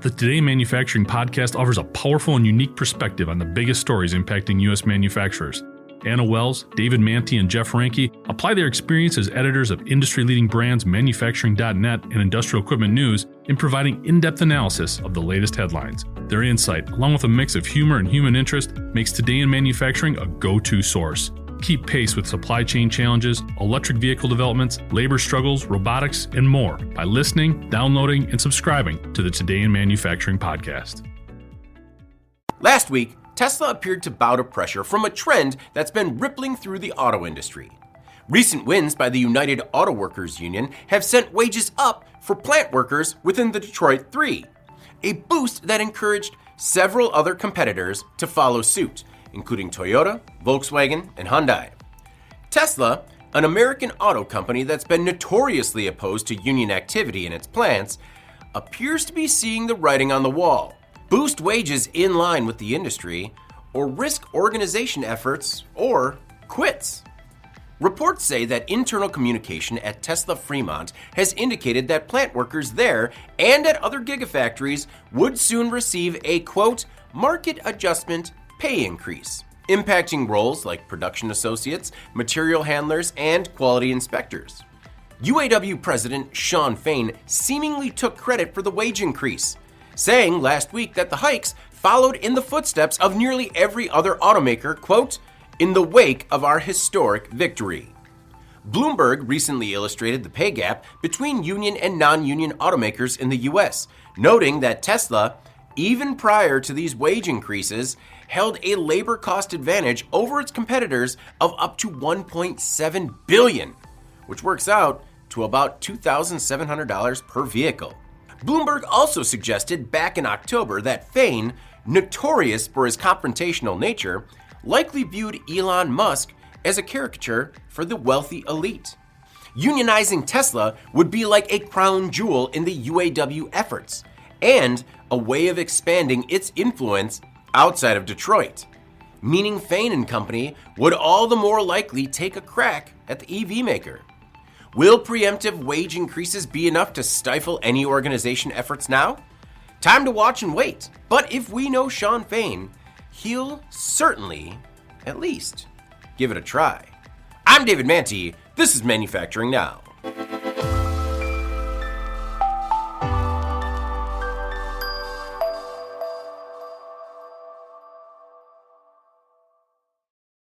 The Today in Manufacturing podcast offers a powerful and unique perspective on the biggest stories impacting U.S. manufacturers. Anna Wells, David Manti, and Jeff Ranke apply their experience as editors of industry-leading brands Manufacturing.net and Industrial Equipment News in providing in-depth analysis of the latest headlines. Their insight, along with a mix of humor and human interest, makes Today in Manufacturing a go-to source. Keep pace with supply chain challenges, electric vehicle developments, labor struggles, robotics, and more by listening, downloading, and subscribing to the Today in Manufacturing podcast. Last week, Tesla appeared to bow to pressure from a trend that's been rippling through the auto industry. Recent wins by the United Autoworkers Union have sent wages up for plant workers within the Detroit Three, a boost that encouraged several other competitors to follow suit, including Toyota, Volkswagen, and Hyundai. Tesla, an American auto company that's been notoriously opposed to union activity in its plants, appears to be seeing the writing on the wall. Boost wages in line with the industry, or risk organization efforts, or quits. Reports say that internal communication at Tesla Fremont has indicated that plant workers there and at other gigafactories would soon receive a, quote, market adjustment pay increase, impacting roles like production associates, material handlers, and quality inspectors. UAW President Shawn Fain seemingly took credit for the wage increase, saying last week that the hikes followed in the footsteps of nearly every other automaker, quote, in the wake of our historic victory. Bloomberg recently illustrated the pay gap between union and non-union automakers in the U.S., noting that Tesla, even prior to these wage increases, held a labor cost advantage over its competitors of up to $1.7 billion, which works out to about $2,700 per vehicle. Bloomberg also suggested back in October that Fain, notorious for his confrontational nature, likely viewed Elon Musk as a caricature for the wealthy elite. Unionizing Tesla would be like a crown jewel in the UAW efforts, and a way of expanding its influence outside of Detroit, meaning Fain and company would all the more likely take a crack at the EV maker. Will preemptive wage increases be enough to stifle any organization efforts now? Time to watch and wait. But if we know Shawn Fain, he'll certainly, at least, give it a try. I'm David Manti. This is Manufacturing Now.